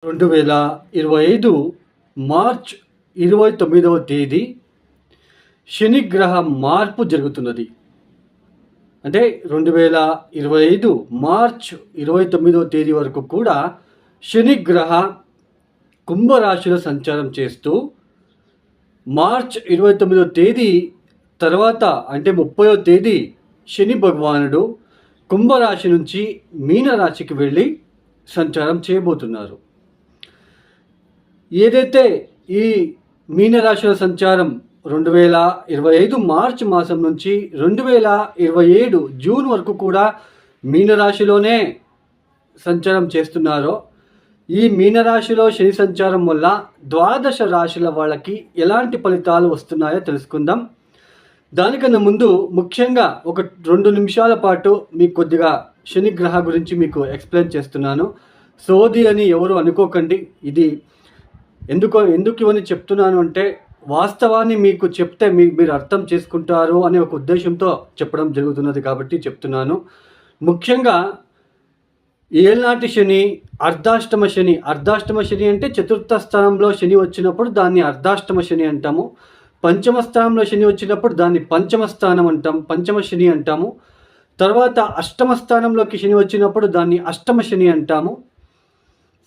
2025 March 29వ తేదీ శనిగ్రహ మార్పు జరుగుతున్నది. అంటే 2025 మార్చ్ 29వ తేదీ వరకు కూడా శనిగ్రహ కుంభరాశిలో సంచారం చేస్తూ మార్చ్ 29వ తేదీ తర్వాత అంటే 30వ తేదీ శని భగవానుడు కుంభరాశి నుంచి మీనరాశికి వెళ్ళి సంచారం చేయబోతున్నారు. ఏదైతే ఈ మీనరాశుల సంచారం 2025 మార్చి మాసం నుంచి 2027 జూన్ వరకు కూడా మీనరాశిలోనే సంచారం చేస్తున్నారో, ఈ మీనరాశిలో శని సంచారం వల్ల ద్వాదశ రాశుల వాళ్ళకి ఎలాంటి ఫలితాలు వస్తున్నాయో తెలుసుకుందాం. దానికన్నా ముందు ముఖ్యంగా ఒక 2 నిమిషాల పాటు మీకు కొద్దిగా శని గ్రహ గురించి మీకు ఎక్స్ప్లెయిన్ చేస్తున్నాను. సోది అని ఎవరు అనుకోకండి. ఇది ఎందుకు ఇవన్నీ చెప్తున్నాను అంటే, వాస్తవాన్ని మీకు చెప్తే మీరు అర్థం చేసుకుంటారు అనే ఒక ఉద్దేశంతో చెప్పడం జరుగుతున్నది కాబట్టి చెప్తున్నాను. ముఖ్యంగా ఏళ్ళనాటి శని, అర్ధాష్టమ శని. అర్ధాష్టమ శని అంటే చతుర్థ స్థానంలో శని వచ్చినప్పుడు దాన్ని అర్ధాష్టమ శని అంటాము. పంచమ స్థానంలో శని వచ్చినప్పుడు దాన్ని పంచమ స్థానం అంటాం, పంచమ శని అంటాము. తర్వాత అష్టమ స్థానంలోకి శని వచ్చినప్పుడు దాన్ని అష్టమ శని అంటాము.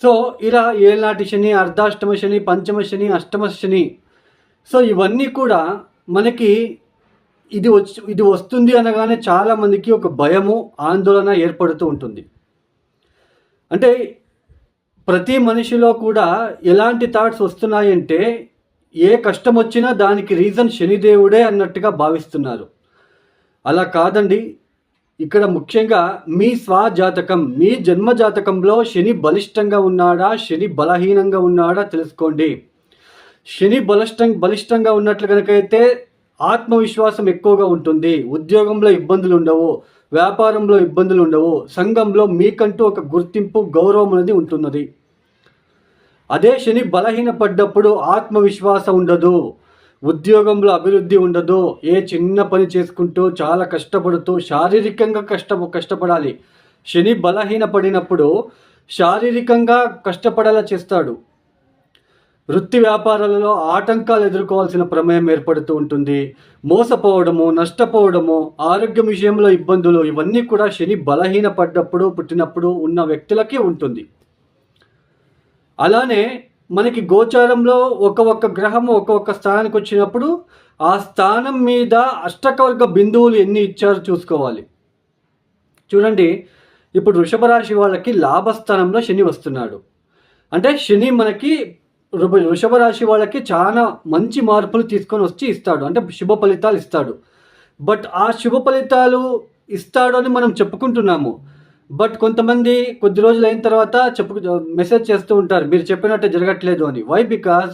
సో ఇలా ఏళ్ళనాటి శని, అర్ధాష్టమ శని, పంచమ శని, అష్టమ శని. సో ఇవన్నీ కూడా మనకి ఇది వస్తుంది అనగానే చాలామందికి ఒక భయము, ఆందోళన ఏర్పడుతూ ఉంటుంది. అంటే ప్రతి మనిషిలో కూడా ఎలాంటి థాట్స్ వస్తున్నాయంటే, ఏ కష్టం వచ్చినా దానికి రీజన్ శనిదేవుడే అన్నట్టుగా భావిస్తున్నారు. అలా కాదండి. ఇక్కడ ముఖ్యంగా మీ స్వజాతకం, మీ జన్మ జాతకంలో శని బలిష్టంగా ఉన్నాడా, శని బలహీనంగా ఉన్నాడా తెలుసుకోండి. శని బలిష్టంగా ఉన్నట్లు కనుకైతే ఆత్మవిశ్వాసం ఎక్కువగా ఉంటుంది, ఉద్యోగంలో ఇబ్బందులు ఉండవు, వ్యాపారంలో ఇబ్బందులు ఉండవు, సంఘంలో మీకంటూ ఒక గుర్తింపు, గౌరవం అనేది ఉంటున్నది. అదే శని బలహీనపడ్డప్పుడు ఆత్మవిశ్వాసం ఉండదు, ఉద్యోగంలో అభివృద్ధి ఉండదు, ఏ చిన్న పని చేసుకుంటూ చాలా కష్టపడుతూ శారీరకంగా కష్టపడాలి. శని బలహీనపడినప్పుడు శారీరకంగా కష్టపడేలా చేస్తాడు. వృత్తి వ్యాపారాలలో ఆటంకాలు ఎదుర్కోవాల్సిన ప్రమేయం ఏర్పడుతూ ఉంటుంది. మోసపోవడము, నష్టపోవడము, ఆరోగ్యం విషయంలో ఇబ్బందులు, ఇవన్నీ కూడా శని బలహీనపడ్డప్పుడు పుట్టినప్పుడు ఉన్న వ్యక్తులకే ఉంటుంది. అలానే మనకి గోచారంలో ఒక్కొక్క గ్రహము ఒక్కొక్క స్థానానికి వచ్చినప్పుడు ఆ స్థానం మీద అష్టకవర్గ బిందువులు ఎన్ని ఇచ్చారో చూసుకోవాలి. చూడండి, ఇప్పుడు వృషభ రాశి వాళ్ళకి లాభస్థానంలో శని వస్తున్నాడు. అంటే శని మనకి వృషభ రాశి వాళ్ళకి చాలా మంచి మార్పులు తీసుకొని వచ్చి ఇస్తాడు, అంటే శుభ ఫలితాలు ఇస్తాడు. బట్ ఆ శుభ ఫలితాలు ఇస్తాడు అని మనం చెప్పుకుంటున్నాము. బట్ కొంతమంది కొద్ది రోజులు అయిన తర్వాత మెసేజ్ చేస్తూ ఉంటారు, మీరు చెప్పినట్టే జరగట్లేదు అని. వై? బికాస్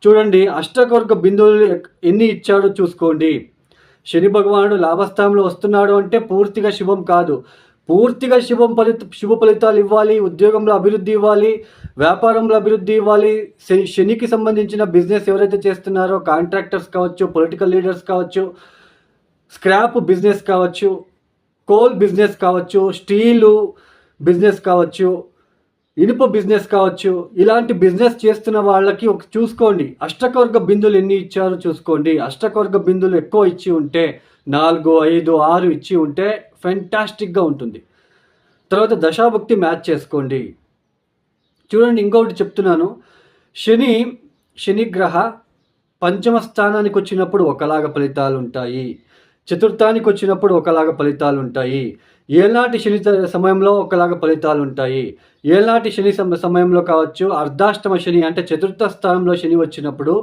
చూడండి, అష్టకవర్గ బిందువులు ఎన్ని ఇచ్చాడో చూసుకోండి. శని భగవానుడు లాభస్థానంలో వస్తున్నాడు అంటే పూర్తిగా శుభం కాదు. పూర్తిగా శుభ ఫలితాలు ఇవ్వాలి, ఉద్యోగంలో అభివృద్ధి ఇవ్వాలి, వ్యాపారంలో అభివృద్ధి ఇవ్వాలి. శనికి సంబంధించిన బిజినెస్ ఎవరైతే చేస్తున్నారో, కాంట్రాక్టర్స్ కావచ్చు, పొలిటికల్ లీడర్స్ కావచ్చు, స్క్రాప్ బిజినెస్ కావచ్చు, కోల్ బిజినెస్ కావచ్చు, స్టీలు బిజినెస్ కావచ్చు, ఇనుప బిజినెస్ కావచ్చు, ఇలాంటి బిజినెస్ చేస్తున్న వాళ్ళకి చూసుకోండి, అష్టకవర్గ బిందువులు ఎన్ని ఇచ్చారో చూసుకోండి. అష్టకవర్గ బిందువులు ఎక్కువ ఇచ్చి ఉంటే, 4, 5, 6 ఇచ్చి ఉంటే ఫెంటాస్టిక్గా ఉంటుంది. తర్వాత దశాభుక్తి మ్యాచ్ చేసుకోండి. చూడండి, ఇంకొకటి చెప్తున్నాను. శనిగ్రహ పంచమ స్థానానికి వచ్చినప్పుడు ఒకలాగా ఫలితాలు ఉంటాయి, చతుర్థానికి వచ్చినప్పుడు ఒకలాగా ఫలితాలు ఉంటాయి, ఏళ్ళనాటి శని సమయంలో ఒకలాగా ఫలితాలు ఉంటాయి. ఏళ్ళనాటి శని సమయంలో కావచ్చు, అర్ధాష్టమ శని అంటే చతుర్థ స్థానంలో శని వచ్చినప్పుడు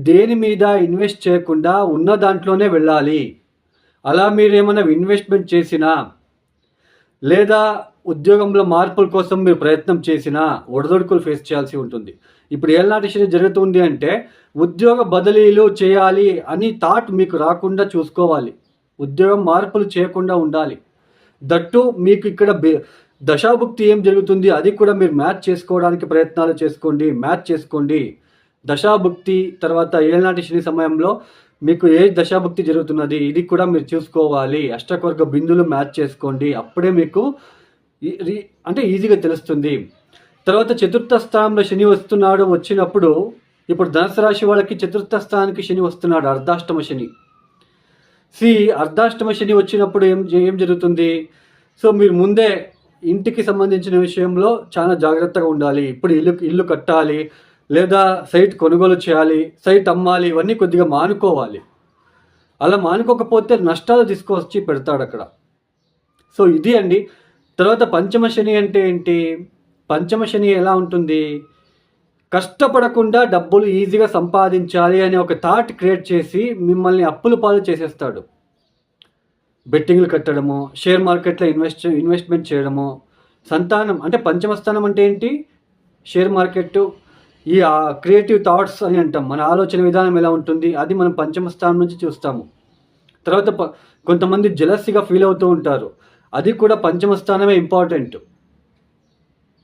దేని మీద ఇన్వెస్ట్ చేయకుండా ఉన్న దాంట్లోనే వెళ్ళాలి. అలా మీరు ఏమైనా ఇన్వెస్ట్మెంట్ చేసినా, లేదా ఉద్యోగంలో మార్పుల కోసం మీరు ప్రయత్నం చేసినా ఒడిదొడుకులు ఫేస్ చేయాల్సి ఉంటుంది. ఇప్పుడు ఏళ్ళనాటి శని జరుగుతుంది అంటే ఉద్యోగ బదిలీలు చేయాలి అని థాట్ మీకు రాకుండా చూసుకోవాలి. ఉద్యోగం మార్పులు చేయకుండా ఉండాలి. దట్టు మీకు ఇక్కడ దశాభుక్తి ఏం జరుగుతుంది అది కూడా మీరు మ్యాచ్ చేసుకోవడానికి ప్రయత్నాలు మ్యాచ్ చేసుకోండి. దశాభుక్తి తర్వాత ఏళ్ళనాటి శని సమయంలో మీకు ఏ దశాభుక్తి జరుగుతున్నది ఇది కూడా మీరు చూసుకోవాలి. అష్టకవర్గ బిందువులు మ్యాచ్ చేసుకోండి, అప్పుడే మీకు అంటే ఈజీగా తెలుస్తుంది. తర్వాత చతుర్థ స్థానంలో శని వచ్చినప్పుడు ఇప్పుడు ధనుసు రాశి వాళ్ళకి చతుర్థ స్థానానికి శని వస్తున్నాడు, అర్ధాష్టమ శని. అర్ధాష్టమ శని వచ్చినప్పుడు ఏం జరుగుతుంది? సో మీరు ముందే ఇంటికి సంబంధించిన విషయంలో చాలా జాగ్రత్తగా ఉండాలి. ఇప్పుడు ఇల్లు కట్టాలి, లేదా సైట్ కొనుగోలు చేయాలి, సైట్ అమ్మాలి, ఇవన్నీ కొద్దిగా మానుకోవాలి. అలా మానుకోకపోతే నష్టాలు తీసుకొచ్చి పెడతాడు అక్కడ. సో ఇది అండి. తర్వాత పంచమ శని అంటే ఏంటి? పంచమ శని ఎలా ఉంటుంది? కష్టపడకుండా డబ్బులు ఈజీగా సంపాదించాలి అనే ఒక థాట్ క్రియేట్ చేసి మిమ్మల్ని అప్పుల పాలు చేసేస్తాడు. బెట్టింగ్లు కట్టడము, షేర్ మార్కెట్లో ఇన్వెస్ట్మెంట్ చేయడము, సంతానం అంటే పంచమ స్థానం అంటే ఏంటి? షేర్ మార్కెట్, ఈ క్రియేటివ్ థాట్స్ అని అంటాం. మన ఆలోచన విధానం ఎలా ఉంటుంది అది మనం పంచమ స్థానం నుంచి చూస్తాము. తర్వాత కొంతమంది జెలసీగా ఫీల్ అవుతూ ఉంటారు, అది కూడా పంచమ స్థానమే ఇంపార్టెంట్.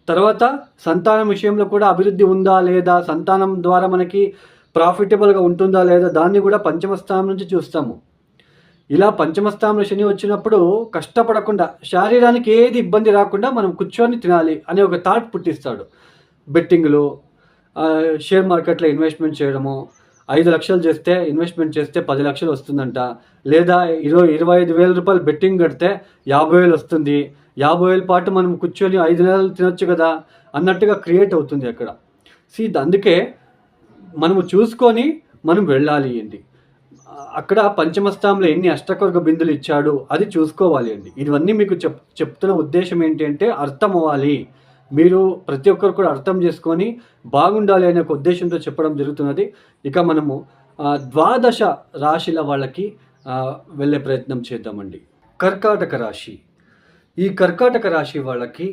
తర్వాత సంతానం విషయంలో కూడా అభివృద్ధి ఉందా లేదా, సంతానం ద్వారా మనకి ప్రాఫిటబుల్గా ఉంటుందా లేదా, దాన్ని కూడా పంచమ స్థానం నుంచి చూస్తాము. ఇలా పంచమ స్థానంలో శని వచ్చినప్పుడు కష్టపడకుండా, శారీరానికి ఏది ఇబ్బంది రాకుండా మనం కూర్చొని తినాలి అనే ఒక థాట్ పుట్టిస్తాడు. బెట్టింగ్లు, షేర్ మార్కెట్లో ఇన్వెస్ట్మెంట్ చేయడము, 5 లక్షలు చేస్తే ఇన్వెస్ట్మెంట్ చేస్తే 10 లక్షలు వస్తుందంట, లేదా 25,000 రూపాయలు బెట్టింగ్ కడితే 50,000 వస్తుంది, 50,000 పాటు మనం కూర్చొని 5 నెలలు తినొచ్చు కదా అన్నట్టుగా క్రియేట్ అవుతుంది అక్కడ. అందుకే మనము చూసుకొని మనం వెళ్ళాలి అండి. అక్కడ పంచమస్థానంలో ఎన్ని అష్టకవర్గ బిందులు ఇచ్చాడు అది చూసుకోవాలి అండి. ఇవన్నీ మీకు చెప్తున్న ఉద్దేశం ఏంటి అంటే అర్థం అవ్వాలి, మీరు ప్రతి ఒక్కరు కూడా అర్థం చేసుకొని బాగుండాలి అనే ఒక ఉద్దేశంతో చెప్పడం జరుగుతున్నది. ఇక మనము ద్వాదశ రాశిల వాళ్ళకి వెళ్ళే ప్రయత్నం చేద్దామండి. కర్కాటక రాశి. ఈ కర్కాటక రాశి వాళ్ళకి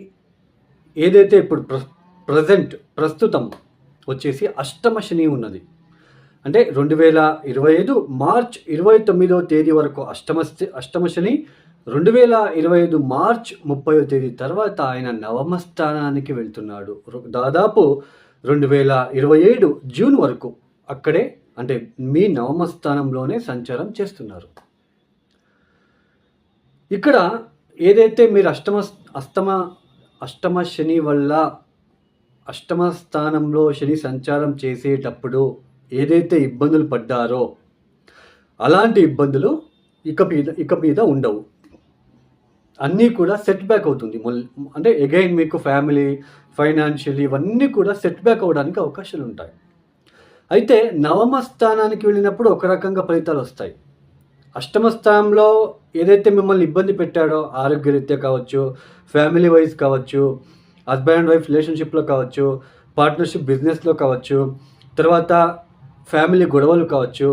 ఏదైతే ఇప్పుడు ప్రస్తుతం వచ్చేసి అష్టమ శని ఉన్నది. అంటే 2025 మార్చ్ 29వ తేదీ వరకు అష్టమ శని, 2025 మార్చ్ 30వ తేదీ తర్వాత ఆయన నవమ స్థానానికి వెళ్తున్నాడు. దాదాపు 2027 జూన్ వరకు అక్కడే, అంటే మీ నవమ స్థానంలోనే సంచారం చేస్తున్నారు. ఇక్కడ ఏదైతే మీరు అష్టమ శని వల్ల అష్టమ స్థానంలో శని సంచారం చేసేటప్పుడు ఏదైతే ఇబ్బందులు పడ్డారో అలాంటి ఇబ్బందులు ఇక మీద ఉండవు. అన్నీ కూడా సెట్ బ్యాక్ అవుతుంది. అంటే అగైన్ మీకు ఫ్యామిలీ, ఫైనాన్షియల్ ఇవన్నీ కూడా సెట్ బ్యాక్ అవ్వడానికి అవకాశాలు ఉంటాయి. అయితే నవమ స్థానానికి వెళ్ళినప్పుడు ఒక రకంగా ఫలితాలు వస్తాయి. అష్టమ స్థానంలో ఏదైతే మిమ్మల్ని ఇబ్బంది పెట్టాడో, ఆరోగ్యరీత్యా కావచ్చు, ఫ్యామిలీ వైజ్ కావచ్చు, హస్బెండ్ అండ్ వైఫ్ రిలేషన్షిప్లో కావచ్చు, పార్ట్నర్షిప్ బిజినెస్లో కావచ్చు, తర్వాత ఫ్యామిలీ గొడవలు కావచ్చు,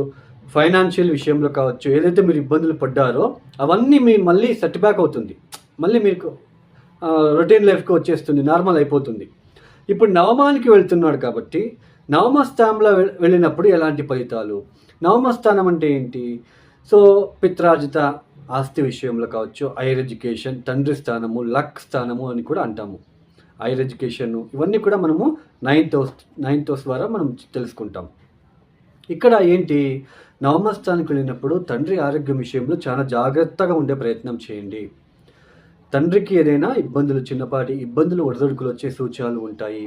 ఫైనాన్షియల్ విషయంలో కావచ్చు, ఏదైతే మీరు ఇబ్బందులు పడ్డారో అవన్నీ మళ్ళీ సెట్ బ్యాక్ అవుతుంది. మళ్ళీ మీకు రొటీన్ లైఫ్కి వచ్చేస్తుంది, నార్మల్ అయిపోతుంది. ఇప్పుడు నవమానికి వెళ్తున్నాడు కాబట్టి నవమ స్థానంలో వెళ్ళినప్పుడు ఎలాంటి ఫలితాలు? నవమ స్థానం అంటే ఏంటి? సో పిత్రార్జిత ఆస్తి విషయంలో కావచ్చు, హైయర్ ఎడ్యుకేషన్, తండ్రి స్థానము, లక్ స్థానము అని కూడా అంటాము. హైయర్ ఎడ్యుకేషన్ ఇవన్నీ కూడా మనము నైన్త్ హౌస్ ద్వారా మనం తెలుసుకుంటాం. ఇక్కడ ఏంటి, నవమ స్థానానికి వెళ్ళినప్పుడు తండ్రి ఆరోగ్యం విషయంలో చాలా జాగ్రత్తగా ఉండే ప్రయత్నం చేయండి. తండ్రికి ఏదైనా ఇబ్బందులు, చిన్నపాటి ఇబ్బందులు, ఒడిదొడుకులు వచ్చే సూచనలు ఉంటాయి.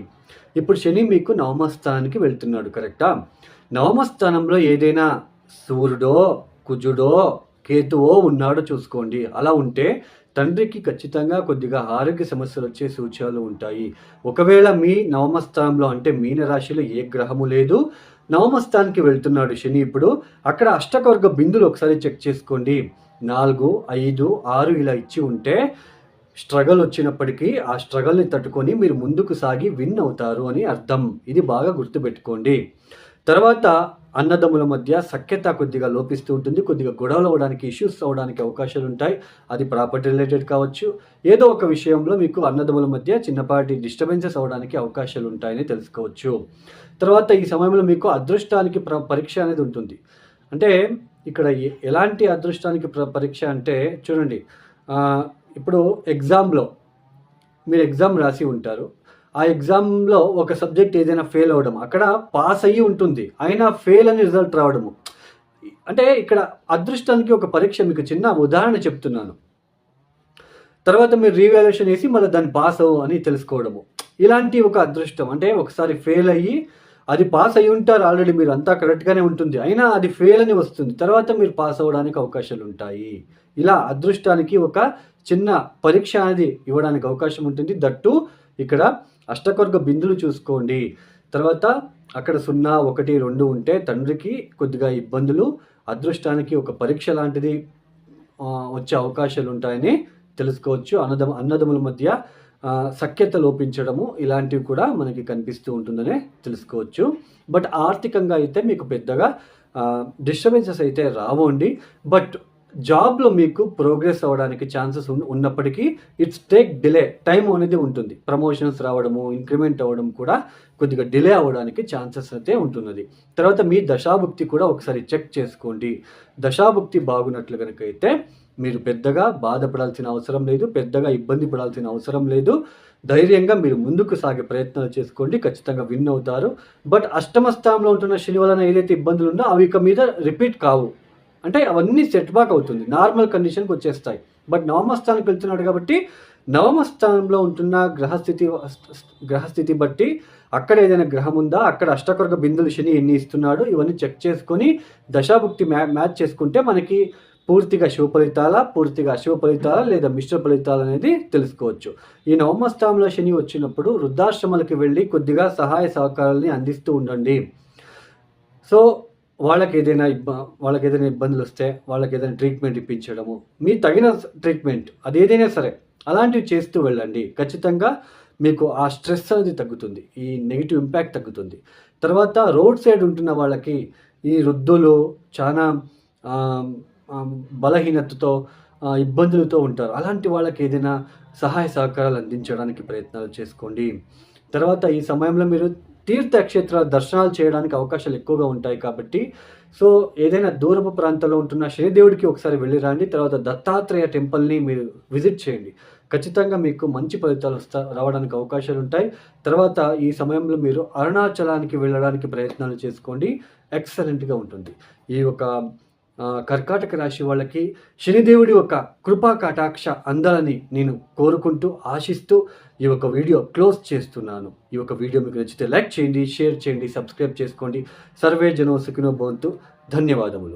ఇప్పుడు శని మీకు నవమ స్థానానికి వెళ్తున్నాడు, కరెక్టా? నవమ స్థానంలో ఏదైనా సూర్యుడో, కుజుడో, కేతువో ఉన్నాడో చూసుకోండి. అలా ఉంటే తండ్రికి ఖచ్చితంగా కొద్దిగా ఆరోగ్య సమస్యలు వచ్చే సూచనలు ఉంటాయి. ఒకవేళ మీ నవమ స్థానంలో అంటే మీన రాశిలో ఏ గ్రహము లేదు, నవమ స్థానానికి వెళ్తున్నాడు శని, ఇప్పుడు అక్కడ అష్టకవర్గ బిందులు ఒకసారి చెక్ చేసుకోండి. 4, 5, 6 ఇలా ఇచ్చి ఉంటే స్ట్రగల్ వచ్చినప్పటికీ ఆ స్ట్రగల్ని తట్టుకొని మీరు ముందుకు సాగి విన్ అవుతారు అని అర్థం. ఇది బాగా గుర్తుపెట్టుకోండి. తర్వాత అన్నదమ్ముల మధ్య సఖ్యత కొద్దిగా లోపిస్తూ ఉంటుంది, కొద్దిగా గొడవలు అవ్వడానికి, ఇష్యూస్ అవ్వడానికి అవకాశాలు ఉంటాయి. అది ప్రాపర్టీ రిలేటెడ్ కావచ్చు, ఏదో ఒక విషయంలో మీకు అన్నదమ్ముల మధ్య చిన్నపాటి డిస్టర్బెన్సెస్ అవ్వడానికి అవకాశాలు ఉంటాయని తెలుసుకోవచ్చు. తర్వాత ఈ సమయంలో మీకు అదృష్టానికి పరీక్ష అనేది ఉంటుంది. అంటే ఇక్కడ ఎలాంటి అదృష్టానికి పరీక్ష అంటే చూడండి, ఇప్పుడు ఎగ్జామ్లో మీరు ఎగ్జామ్ రాసి ఉంటారు, ఆ ఎగ్జామ్లో ఒక సబ్జెక్ట్ ఏదైనా ఫెయిల్ అవ్వడం, అక్కడ పాస్ అయ్యి ఉంటుంది అయినా ఫెయిల్ అని రిజల్ట్ రావడము. అంటే ఇక్కడ అదృష్టానికి ఒక పరీక్ష, మీకు చిన్న ఉదాహరణ చెప్తున్నాను. తర్వాత మీరు రీవాల్యుయేషన్ వేసి మళ్ళీ దాన్ని పాస్ అవ్వు అని తెలుసుకోవడము. ఇలాంటి ఒక అదృష్టం అంటే ఒకసారి ఫెయిల్ అయ్యి అది పాస్ అయ్యి ఉంటారు ఆల్రెడీ, మీరు అంతా కరెక్ట్‌గానే ఉంటుంది. అయినా అది ఫెయిల్ అని వస్తుంది. తర్వాత మీరు పాస్ అవ్వడానికి అవకాశాలుంటాయి. ఇలా అదృష్టానికి ఒక చిన్న పరీక్ష అనేది ఇవ్వడానికి అవకాశం ఉంటుంది. దట్టు ఇక్కడ అష్టకొర్గ బిందులు చూసుకోండి. తర్వాత అక్కడ 0, 1, 2 ఉంటే తండ్రికి కొద్దిగా ఇబ్బందులు, అదృష్టానికి ఒక పరీక్ష లాంటిది వచ్చే అవకాశాలుంటాయని తెలుసుకోవచ్చు. అన్నదమ్ముల మధ్య సఖ్యత లోపించడము ఇలాంటివి కూడా మనకి కనిపిస్తూ ఉంటుందనే తెలుసుకోవచ్చు. బట్ ఆర్థికంగా అయితే మీకు పెద్దగా డిస్టర్బెన్సెస్ అయితే రావండి. బట్ జాబ్‌లో మీకు ప్రోగ్రెస్ అవ్వడానికి ఛాన్సెస్ ఉన్నప్పటికీ ఇట్స్ టేక్ డిలే. టైం అనేది ఉంటుంది. ప్రమోషన్స్ రావడము, ఇంక్రిమెంట్ అవ్వడం కూడా కొద్దిగా డిలే అవ్వడానికి ఛాన్సెస్ అయితే ఉంటున్నది. తర్వాత మీ దశాభుక్తి కూడా ఒకసారి చెక్ చేసుకోండి. దశాభుక్తి బాగున్నట్లు గనుక అయితే మీరు పెద్దగా బాధపడాల్సిన అవసరం లేదు. పెద్దగా ఇబ్బంది పడాల్సిన అవసరం లేదు. ధైర్యంగా మీరు ముందుకు సాగే ప్రయత్నాలు చేసుకోండి. ఖచ్చితంగా విన్ అవుతారు. బట్ అష్టమ స్థానంలో ఉంటున్న శని వలన ఏదైతే ఇబ్బందులుందో అవి ఇక మీద రిపీట్ కావు. అంటే అవన్నీ సెట్ బ్యాక్ అవుతుంది. నార్మల్ కండిషన్‌కి వచ్చేస్తాయి. బట్ నవమ స్థానానికి వెళ్తున్నాడు కాబట్టి నవమ స్థానంలో ఉంటున్న గ్రహస్థితి బట్టి అక్కడ ఏదైనా గ్రహం ఉందా? అక్కడ అష్టకొర్గ బిందులు శని ఎన్ని ఇస్తున్నాడు? ఇవన్నీ చెక్ చేసుకొని దశాభుక్తి మ్యాచ్ చేసుకుంటే మనకి పూర్తిగా శుభ ఫలితాలా, పూర్తిగా అశుభ ఫలితాలా లేదా మిశ్ర ఫలితాలు అనేది తెలుసుకోవచ్చు. ఈ నవమ స్థానంలో శని వచ్చినప్పుడు వృద్ధాశ్రమాలకు వెళ్ళి కొద్దిగా సహాయ సహకారాలని అందిస్తూ ఉండండి. సో వాళ్ళకేదైనా ఇబ్బందులు వస్తే వాళ్ళకేదైనా ట్రీట్మెంట్ ఇప్పించడము, మీ తగిన ట్రీట్మెంట్ అదేదైనా సరే అలాంటివి చేస్తూ వెళ్ళండి. ఖచ్చితంగా మీకు ఆ స్ట్రెస్ అనేది తగ్గుతుంది. ఈ నెగెటివ్ ఇంపాక్ట్ తగ్గుతుంది. తర్వాత రోడ్ సైడ్ ఉంటున్న వాళ్ళకి ఈ వృద్ధులు చాలా బలహీనతతో ఇబ్బందులతో ఉంటారు. అలాంటి వాళ్ళకి ఏదైనా సహాయ సహకారాలు అందించడానికి ప్రయత్నాలు చేసుకోండి. తర్వాత ఈ సమయంలో మీరు తీర్థక్షేత్రాల దర్శనాలు చేయడానికి అవకాశాలు ఎక్కువగా ఉంటాయి కాబట్టి సో ఏదైనా దూరపు ప్రాంతంలో ఉంటున్న శనిదేవుడికి ఒకసారి వెళ్ళి రండి. తర్వాత దత్తాత్రేయ టెంపుల్‌ని మీరు విజిట్ చేయండి. ఖచ్చితంగా మీకు మంచి ఫలితాలు రావడానికి అవకాశాలు ఉంటాయి. తర్వాత ఈ సమయంలో మీరు అరుణాచలానికి వెళ్ళడానికి ప్రయత్నాలు చేసుకోండి. ఎక్సలెంట్‌గా ఉంటుంది. ఈ ఒక కర్కాటక రాశి వాళ్ళకి శనిదేవుడి ఒక కృపా కటాక్ష అందాలని నేను కోరుకుంటూ, ఆశిస్తూ ఈ ఒక వీడియో క్లోజ్ చేస్తున్నాను. ఈ ఒక వీడియో మీకు నచ్చితే లైక్ చేయండి, షేర్ చేయండి, సబ్స్క్రైబ్ చేసుకోండి. సర్వే జనో సుఖినో భవంతు. ధన్యవాదములు.